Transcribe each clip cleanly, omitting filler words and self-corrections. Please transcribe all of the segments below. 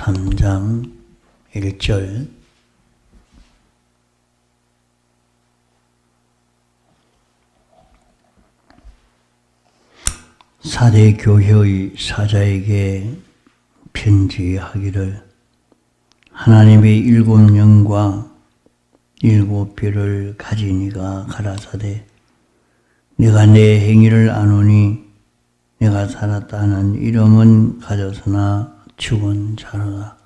3장 1절 사대 교회의 사자에게 편지하기를 하나님의 7 영과 7 별을 가진 이가 가라사대 내가 내 행위를 아노니 내가 살았다는 이름은 가졌으나 죽은 자로다.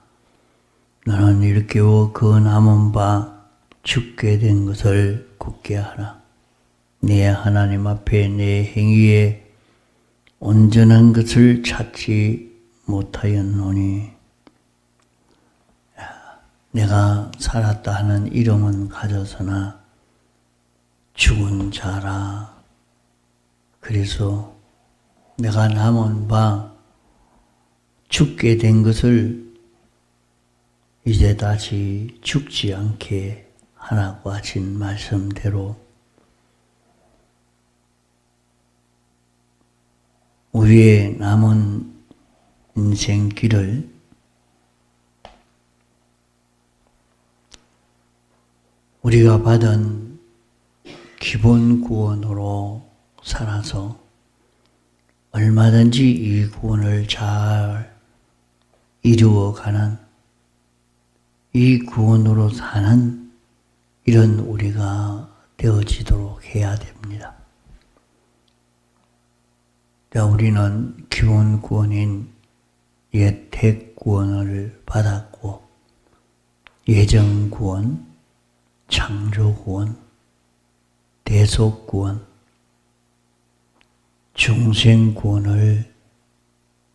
너는 일깨워 그 남은 바 죽게 된 것을 굳게 하라. 내 하나님 앞에 내 행위에 온전한 것을 찾지 못하였노니 내가 살았다 하는 이름은 가졌으나 죽은 자라. 그래서 내가 남은 바 죽게 된 것을 이제 다시 죽지 않게 하라고 하신 말씀대로 우리의 남은 인생길을 우리가 받은 기본 구원으로 살아서 얼마든지 이 구원을 잘 이루어가는 이 구원으로 사는 이런 우리가 되어지도록 해야 됩니다. 자, 우리는 기본 구원인 옛 택 구원을 받았고 예정 구원, 창조 구원, 대속 구원, 중생 구원을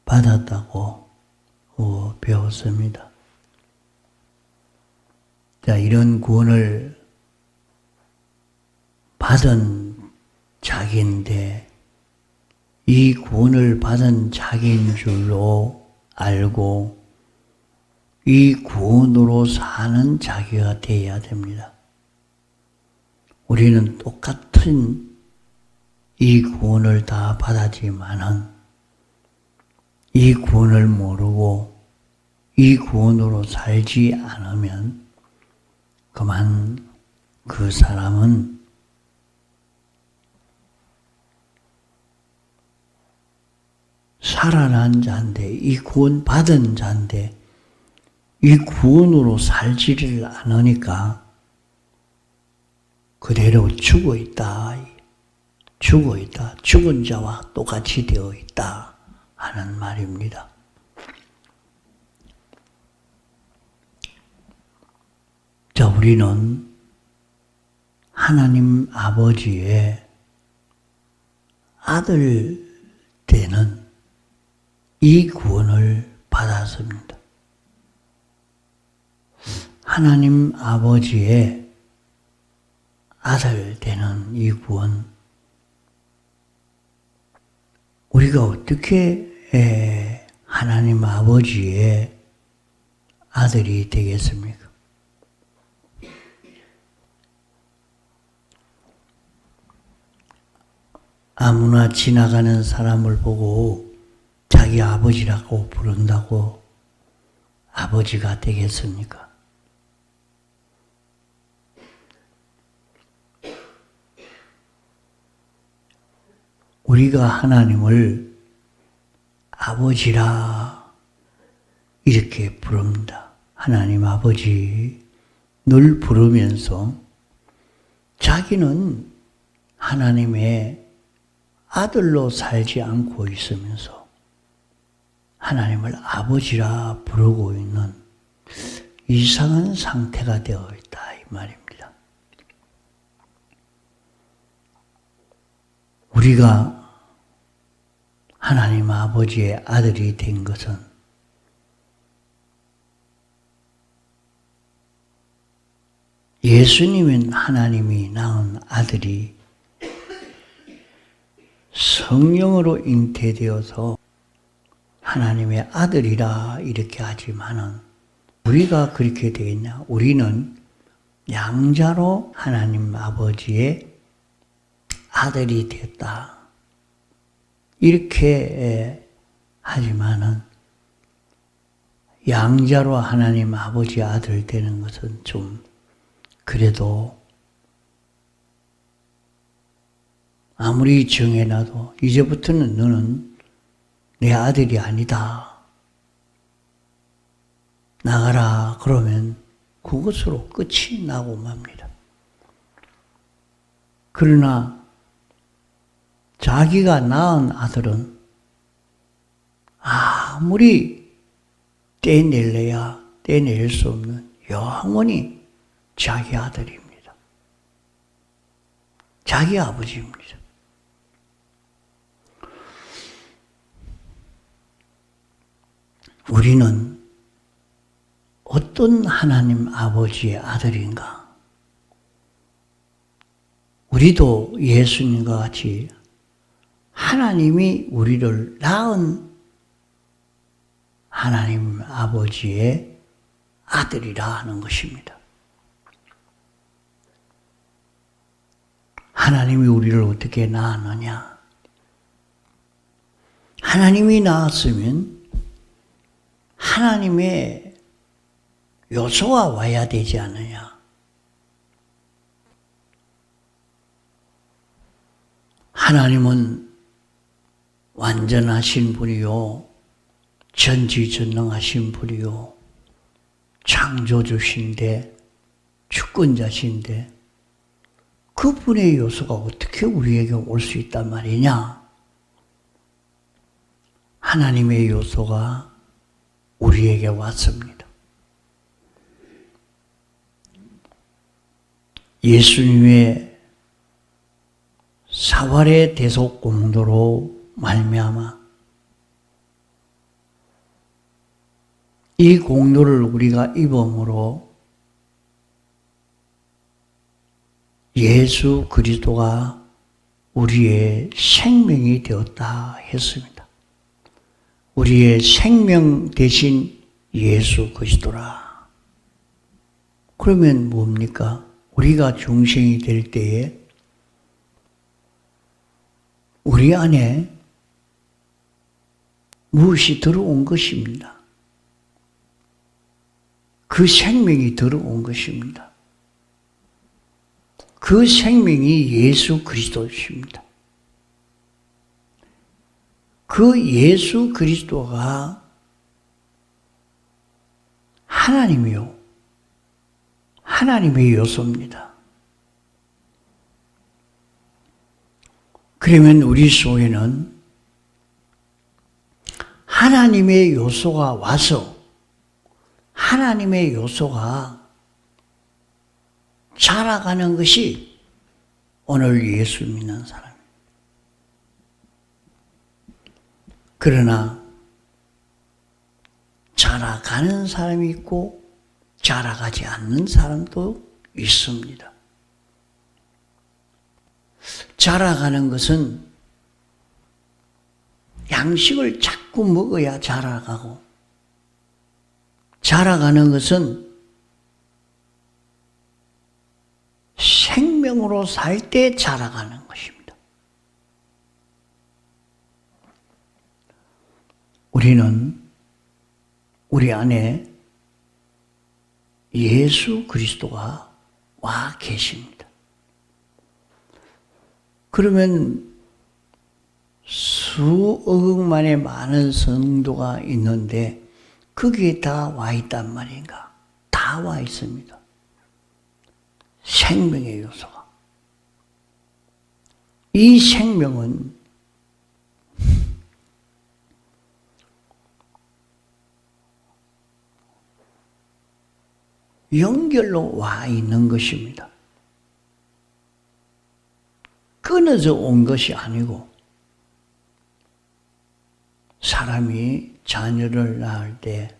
받았다고 배웠습니다. 자, 이런 구원을 받은 자기인데 이 구원을 받은 자기인 줄로 알고 이 구원으로 사는 자기가 되어야 됩니다. 우리는 똑같은 이 구원을 다 받았지만은 이 구원을 모르고 이 구원으로 살지 않으면 그만 그 사람은 살아난 자인데 이 구원 받은 자인데 이 구원으로 살지를 않으니까 그대로 죽어 있다. 죽어 있다. 죽은 자와 똑같이 되어 있다. 하는 말입니다. 자, 우리는 하나님 아버지의 아들 되는 이 구원을 받았습니다. 하나님 아버지의 아들 되는 이 구원, 우리가 어떻게 하나님 아버지의 아들이 되겠습니까? 아무나 지나가는 사람을 보고 자기 아버지라고 부른다고 아버지가 되겠습니까? 우리가 하나님을 아버지라 이렇게 부릅니다. 하나님 아버지 늘 부르면서 자기는 하나님의 아들로 살지 않고 있으면서 하나님을 아버지라 부르고 있는 이상한 상태가 되어 있다 이 말입니다. 우리가 하나님 아버지의 아들이 된 것은 예수님은 하나님이 낳은 아들이 성령으로 잉태되어서 하나님의 아들이라 이렇게 하지만은 우리가 그렇게 되겠냐? 우리는 양자로 하나님 아버지의 아들이 됐다. 이렇게 하지만은 양자로 하나님 아버지 아들 되는 것은 좀 그래도 아무리 정해놔도 이제부터는 너는 내 아들이 아니다. 나가라 그러면 그것으로 끝이 나고 맙니다. 그러나 자기가 낳은 아들은 아무리 떼낼래야 떼낼 수 없는 영원히 자기 아들입니다. 자기 아버지입니다. 우리는 어떤 하나님 아버지의 아들인가? 우리도 예수님과 같이 하나님이 우리를 낳은 하나님 아버지의 아들이라 하는 것입니다. 하나님이 우리를 어떻게 낳았느냐? 하나님이 낳았으면 하나님의 요소가 와야 되지 않느냐? 하나님은 완전하신 분이요, 전지전능하신 분이요, 창조주신데, 주권자신데, 그분의 요소가 어떻게 우리에게 올 수 있단 말이냐? 하나님의 요소가 우리에게 왔습니다. 예수님의 사활의 대속 공로로 말미암아 이 공로를 우리가 입음으로 예수 그리스도가 우리의 생명이 되었다 했습니다. 우리의 생명 대신 예수 그리스도라. 그러면 뭡니까? 우리가 중생이 될 때에 우리 안에 무엇이 들어온 것입니다. 그 생명이 들어온 것입니다. 그 생명이 예수 그리스도십니다. 그 예수 그리스도가 하나님이요, 하나님의 요소입니다. 그러면 우리 속에는 하나님의 요소가 와서 하나님의 요소가 자라가는 것이 오늘 예수 믿는 사람입니다. 그러나 자라가는 사람이 있고 자라가지 않는 사람도 있습니다. 자라가는 것은 양식을 자꾸 먹어야 자라가고, 자라가는 것은 생명으로 살 때 자라가는 것입니다. 우리는 우리 안에 예수 그리스도가 와 계십니다. 그러면 수억만의 많은 성도가 있는데 거기에 다 와 있단 말인가? 다 와 있습니다. 생명의 요소가. 이 생명은 연결로 와 있는 것입니다. 끊어져 온 것이 아니고, 사람이 자녀를 낳을 때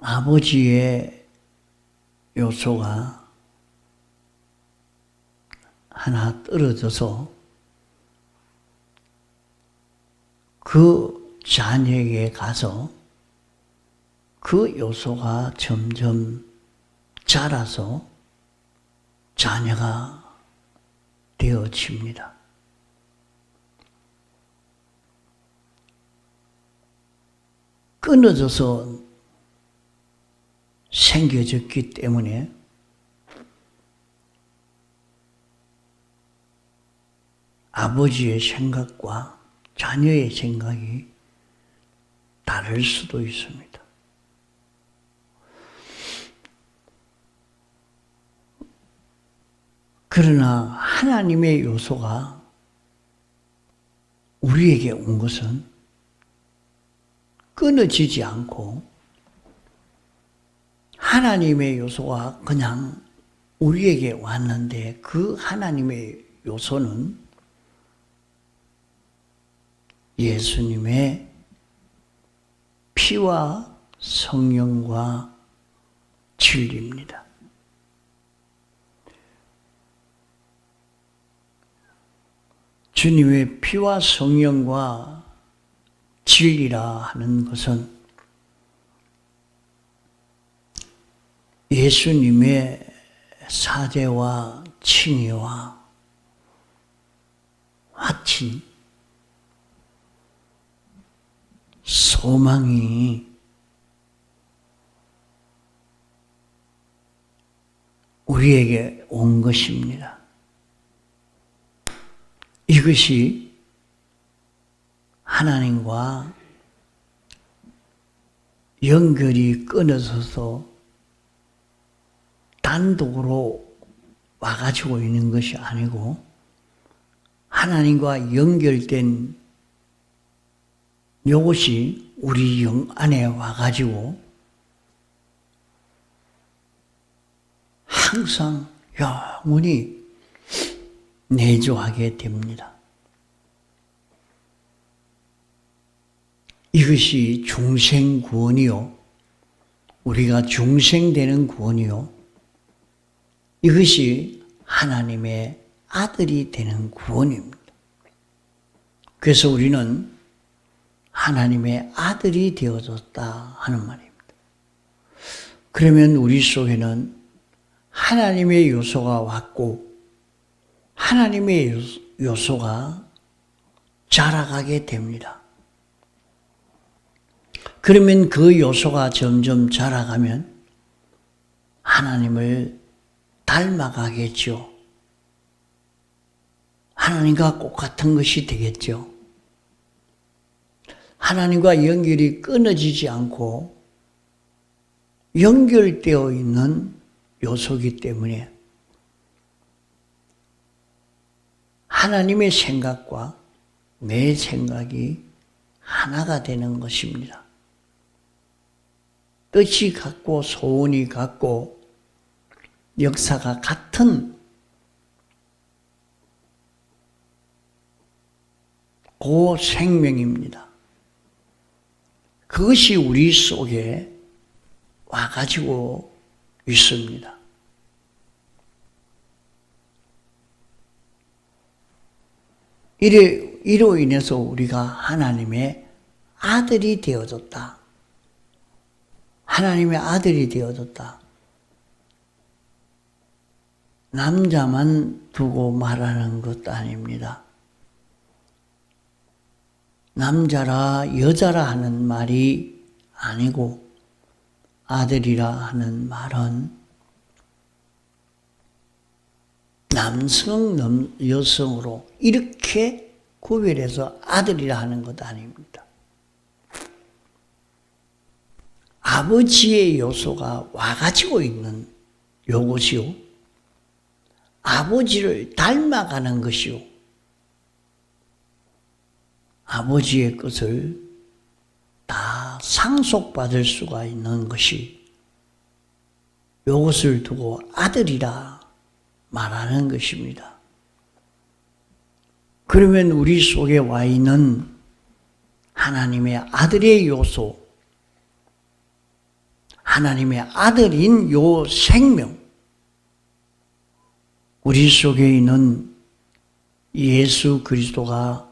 아버지의 요소가 하나 떨어져서 그 자녀에게 가서 그 요소가 점점 자라서 자녀가 되어집니다. 끊어져서 생겨졌기 때문에 아버지의 생각과 자녀의 생각이 다를 수도 있습니다. 그러나 하나님의 요소가 우리에게 온 것은 끊어지지 않고 하나님의 요소가 그냥 우리에게 왔는데 그 하나님의 요소는 예수님의 피와 성령과 진리입니다. 주님의 피와 성령과 진리라 하는 것은 예수님의 사제와 칭의와 마친 소망이 우리에게 온 것입니다. 이것이 하나님과 연결이 끊어져서 단독으로 와가지고 있는 것이 아니고 하나님과 연결된 이것이 우리 영 안에 와가지고 항상 영원히 내조하게 됩니다. 이것이 중생 구원이요. 우리가 중생되는 구원이요. 이것이 하나님의 아들이 되는 구원입니다. 그래서 우리는 하나님의 아들이 되어졌다 하는 말입니다. 그러면 우리 속에는 하나님의 요소가 왔고 하나님의 요소가 자라가게 됩니다. 그러면 그 요소가 점점 자라가면 하나님을 닮아가겠죠. 하나님과 똑같은 것이 되겠죠. 하나님과 연결이 끊어지지 않고 연결되어 있는 요소이기 때문에 하나님의 생각과 내 생각이 하나가 되는 것입니다. 뜻이 같고 소원이 같고 역사가 같은 그 생명입니다. 그것이 우리 속에 와가지고 있습니다. 이로 인해서 우리가 하나님의 아들이 되어졌다. 하나님의 아들이 되어졌다. 남자만 두고 말하는 것도 아닙니다. 남자라 여자라 하는 말이 아니고 아들이라 하는 말은 남성, 여성으로 이렇게 구별해서 아들이라 하는 것 아닙니다. 아버지의 요소가 와가지고 있는 요것이요. 아버지를 닮아가는 것이요. 아버지의 것을 다 상속받을 수가 있는 것이 요것을 두고 아들이라 말하는 것입니다. 그러면 우리 속에 와 있는 하나님의 아들의 요소, 하나님의 아들인 요 생명, 우리 속에 있는 예수 그리스도가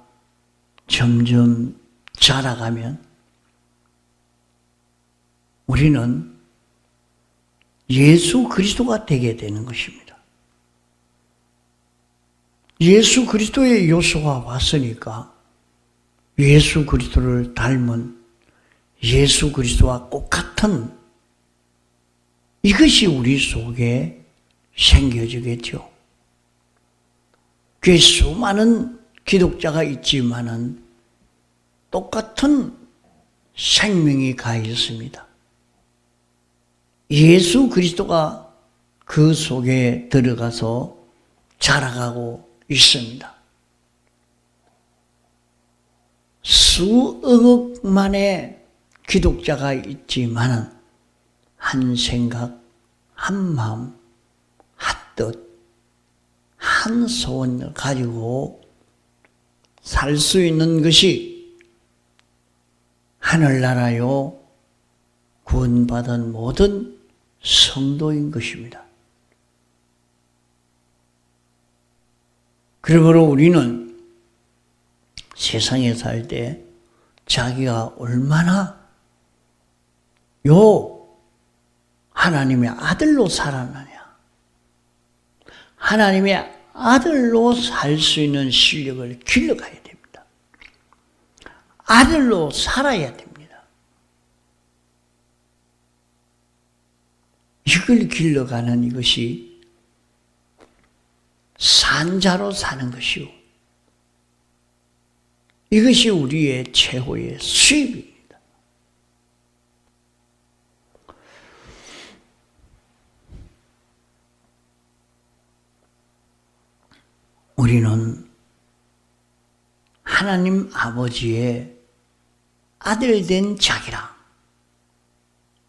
점점 자라가면 우리는 예수 그리스도가 되게 되는 것입니다. 예수 그리스도의 요소가 왔으니까 예수 그리스도를 닮은 예수 그리스도와 똑같은 이것이 우리 속에 생겨지겠죠. 꽤 수많은 기독자가 있지만은 똑같은 생명이 가 있습니다. 예수 그리스도가 그 속에 들어가서 자라가고 있습니다. 수억만의 기독자가 있지만은 한 생각, 한 마음, 한 뜻, 한 소원을 가지고 살 수 있는 것이 하늘나라요 구원받은 모든 성도인 것입니다. 그러므로 우리는 세상에 살 때 자기가 얼마나 하나님의 아들로 살았느냐, 하나님의 아들로 살 수 있는 실력을 길러가야 됩니다. 아들로 살아야 됩니다. 이걸 길러가는 이것이 산자로 사는 것이요, 이것이 우리의 최고의 수입입니다. 우리는 하나님 아버지의 아들 된 자기라.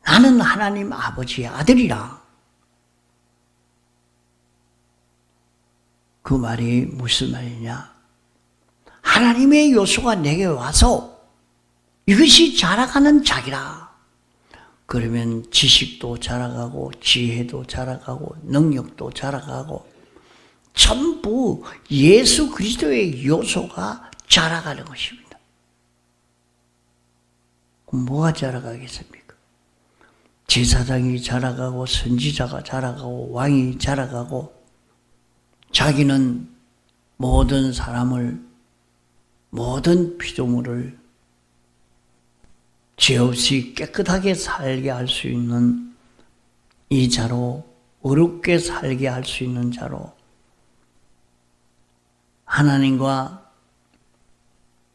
나는 하나님 아버지의 아들이라. 그 말이 무슨 말이냐? 하나님의 요소가 내게 와서 이것이 자라가는 자기라. 그러면 지식도 자라가고 지혜도 자라가고 능력도 자라가고 전부 예수 그리스도의 요소가 자라가는 것입니다. 그럼 뭐가 자라가겠습니까? 제사장이 자라가고 선지자가 자라가고 왕이 자라가고 자기는 모든 사람을, 모든 피조물을 죄 없이 깨끗하게 살게 할 수 있는 이 자로, 어렵게 살게 할 수 있는 자로, 하나님과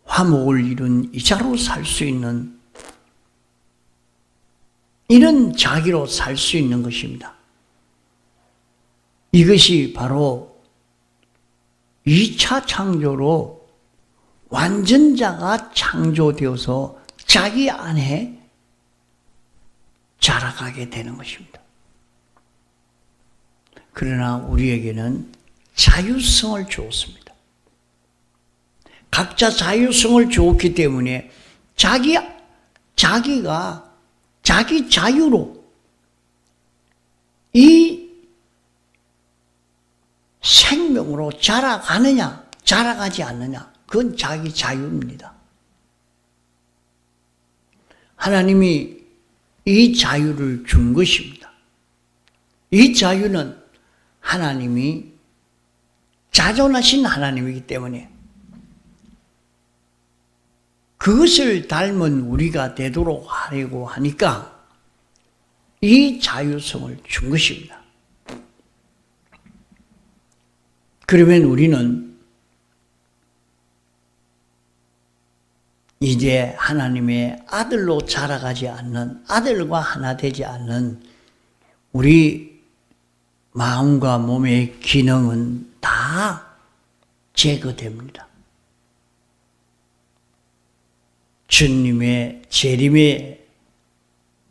화목을 이룬 이 자로 살 수 있는, 이런 자기로 살 수 있는 것입니다. 이것이 바로 2차 창조로 완전자가 창조되어서 자기 안에 자라가게 되는 것입니다. 그러나 우리에게는 자유성을 주었습니다. 각자 자유성을 주었기 때문에 자기가 자기 자유로 이 생명으로 자라가느냐, 자라가지 않느냐, 그건 자기 자유입니다. 하나님이 이 자유를 준 것입니다. 이 자유는 하나님이 자존하신 하나님이기 때문에 그것을 닮은 우리가 되도록 하려고 하니까 이 자유성을 준 것입니다. 그러면 우리는 이제 하나님의 아들로 자라가지 않는, 아들과 하나 되지 않는 우리 마음과 몸의 기능은 다 제거됩니다. 주님의 재림의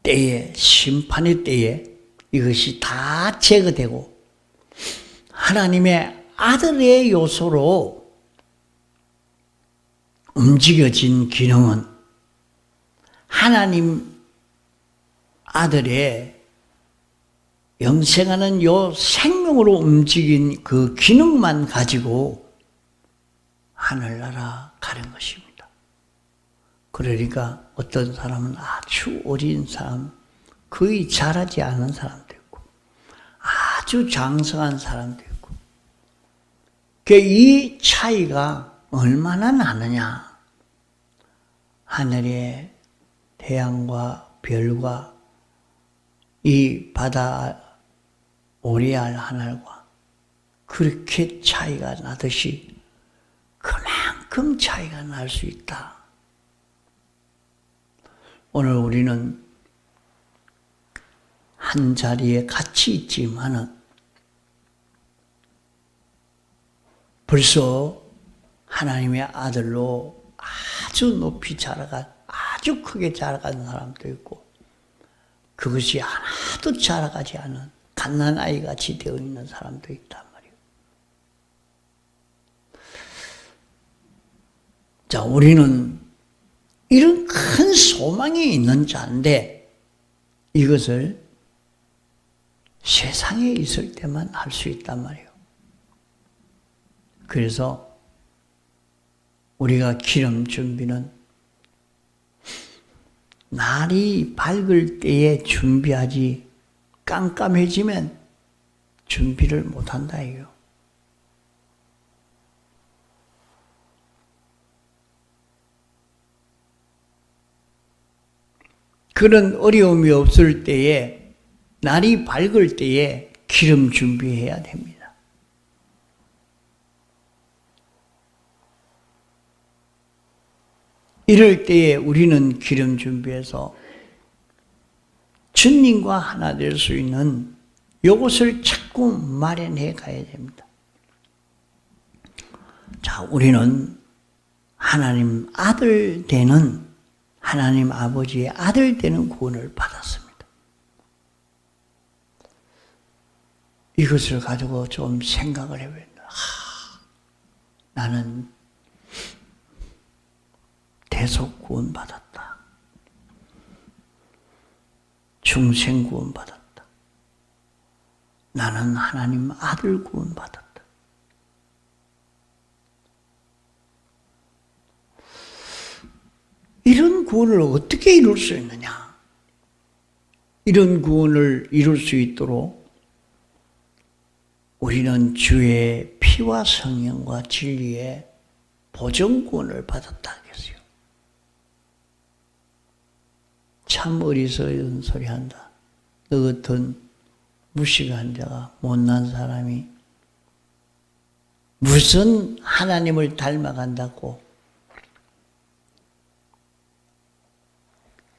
때에, 심판의 때에 이것이 다 제거되고 하나님의 아들의 요소로 움직여진 기능은 하나님 아들의 영생하는 요 생명으로 움직인 그 기능만 가지고 하늘나라 가는 것입니다. 그러니까 어떤 사람은 아주 어린 사람, 거의 자라지 않은 사람도 있고 아주 장성한 사람도 있고, 이 차이가 얼마나 나느냐? 하늘의 태양과 별과 이 바다 오리알 하늘과 그렇게 차이가 나듯이 그만큼 차이가 날 수 있다. 오늘 우리는 한 자리에 같이 있지만은 벌써 하나님의 아들로 아주 높이 자라간, 아주 크게 자라간 사람도 있고, 그것이 하나도 자라가지 않은 갓난아이 같이 되어 있는 사람도 있단 말이에요. 자, 우리는 이런 큰 소망이 있는 자인데, 이것을 세상에 있을 때만 할 수 있단 말이에요. 그래서 우리가 기름 준비는 날이 밝을 때에 준비하지 깜깜해지면 준비를 못한다 이요. 그런 어려움이 없을 때에 날이 밝을 때에 기름 준비해야 됩니다. 이럴 때에 우리는 기름 준비해서 주님과 하나 될 수 있는 이것을 자꾸 마련해 가야 됩니다. 자, 우리는 하나님 아들 되는, 하나님 아버지의 아들 되는 구원을 받았습니다. 이것을 가지고 좀 생각을 해봐야 된다. 나는 대속 구원 받았다. 중생 구원 받았다. 나는 하나님 아들 구원 받았다. 이런 구원을 어떻게 이룰 수 있느냐? 이런 구원을 이룰 수 있도록 우리는 주의 피와 성령과 진리의 보증 구원을 받았다 하겠어요. 참 어리석은 소리 한다. 너 같은 무식한 자가, 못난 사람이 무슨 하나님을 닮아간다고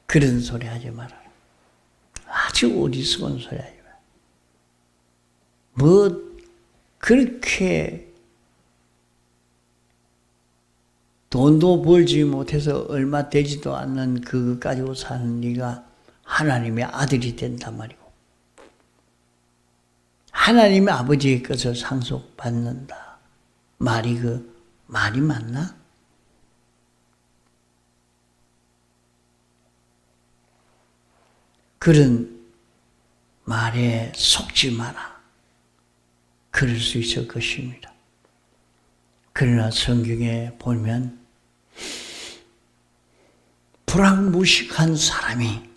그런 소리 하지 마라. 아주 어리석은 소리 하지 마라. 뭐 그렇게 돈도 벌지 못해서 얼마 되지도 않는 그거 가지고 사는 네가 하나님의 아들이 된단 말이고, 하나님의 아버지의 것을 상속받는다. 말이 말이 맞나? 그런 말에 속지 마라. 그럴 수 있을 것입니다. 그러나 성경에 보면 불황무식한 사람이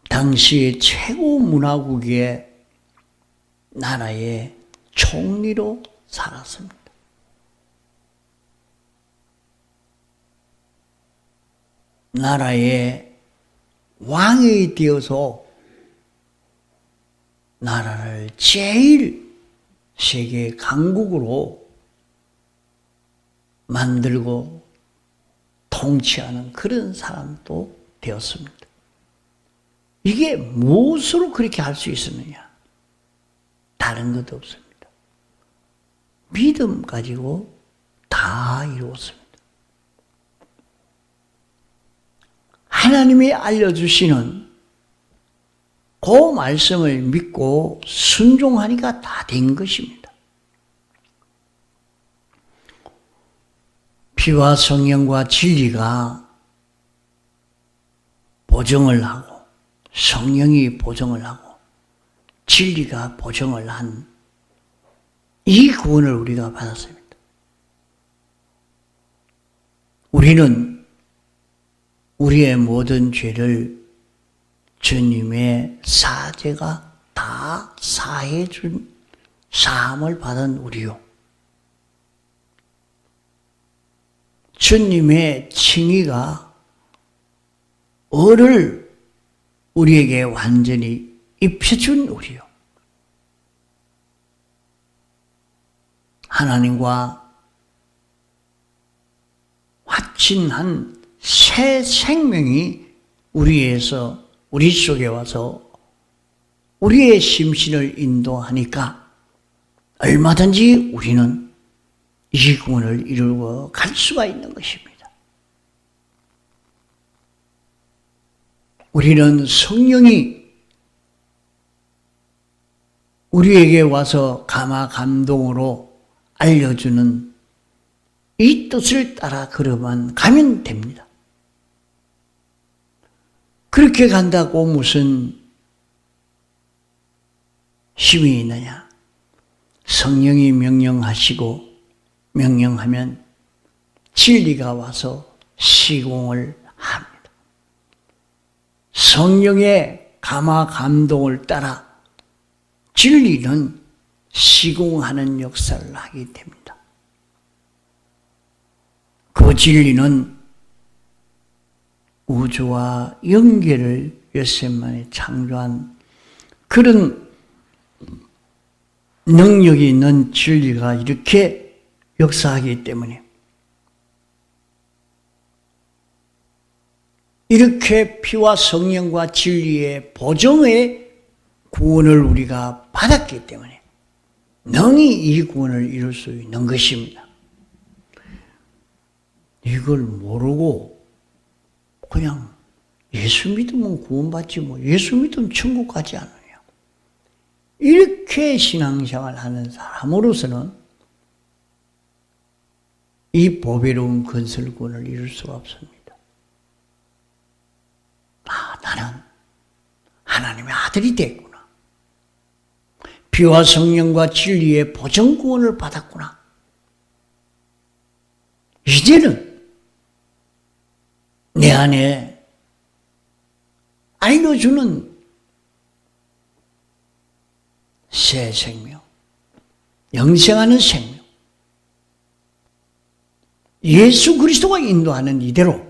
당시 최고 문화국의 나라의 총리로 살았습니다. 나라의 왕이 되어서 나라를 제일 세계 강국으로 만들고 통치하는 그런 사람도 되었습니다. 이게 무엇으로 그렇게 할 수 있었느냐? 다른 것도 없습니다. 믿음 가지고 다 이루었습니다. 하나님이 알려주시는 그 말씀을 믿고 순종하니까 다 된 것입니다. 피와 성령과 진리가 보증을 하고, 성령이 보증을 하고, 진리가 보증을 한 이 구원을 우리가 받았습니다. 우리는 우리의 모든 죄를 주님의 사죄가 다 사해준 사함을 받은 우리요. 주님의 칭의가 을을 우리에게 완전히 입혀준 우리요. 하나님과 확신한 새 생명이 우리 속에 와서 우리의 심신을 인도하니까 얼마든지 우리는 이 구원을 이루어 갈 수가 있는 것입니다. 우리는 성령이 우리에게 와서 감화 감동으로 알려주는 이 뜻을 따라 걸어만 가면 됩니다. 그렇게 간다고 무슨 힘이 있느냐? 성령이 명령하시고 명령하면 진리가 와서 시공을 합니다. 성령의 감화 감동을 따라 진리는 시공하는 역사를 하게 됩니다. 그 진리는 우주와 영계를 엿새 만에 창조한 그런 능력이 있는 진리가 이렇게 역사하기 때문에 이렇게 피와 성령과 진리의 보정의 구원을 우리가 받았기 때문에 능히 이 구원을 이룰 수 있는 것입니다. 이걸 모르고 그냥 예수 믿으면 구원받지 뭐 예수 믿으면 천국 가지 않느냐. 이렇게 신앙생활 하는 사람으로서는 이 보배로운 건설구원을 이룰 수가 없습니다. 나는 하나님의 아들이 됐구나. 피와 성령과 진리의 보정구원을 받았구나. 이제는 내 안에 알려주는 새 생명, 영생하는 생명, 예수 그리스도가 인도하는 이대로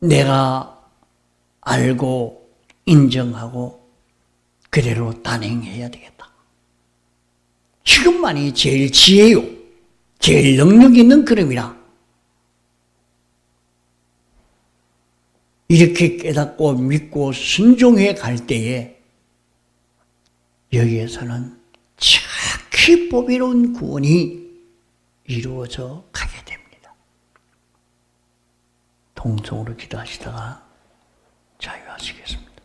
내가 알고 인정하고 그대로 단행해야 되겠다. 지금만이 제일 지혜요, 제일 능력 있는 걸음이라. 이렇게 깨닫고 믿고 순종해 갈 때에 여기에서는 지극히 보배로운 구원이 이루어져 가게 됩니다. 통성으로 기도하시다가 자유하시겠습니다.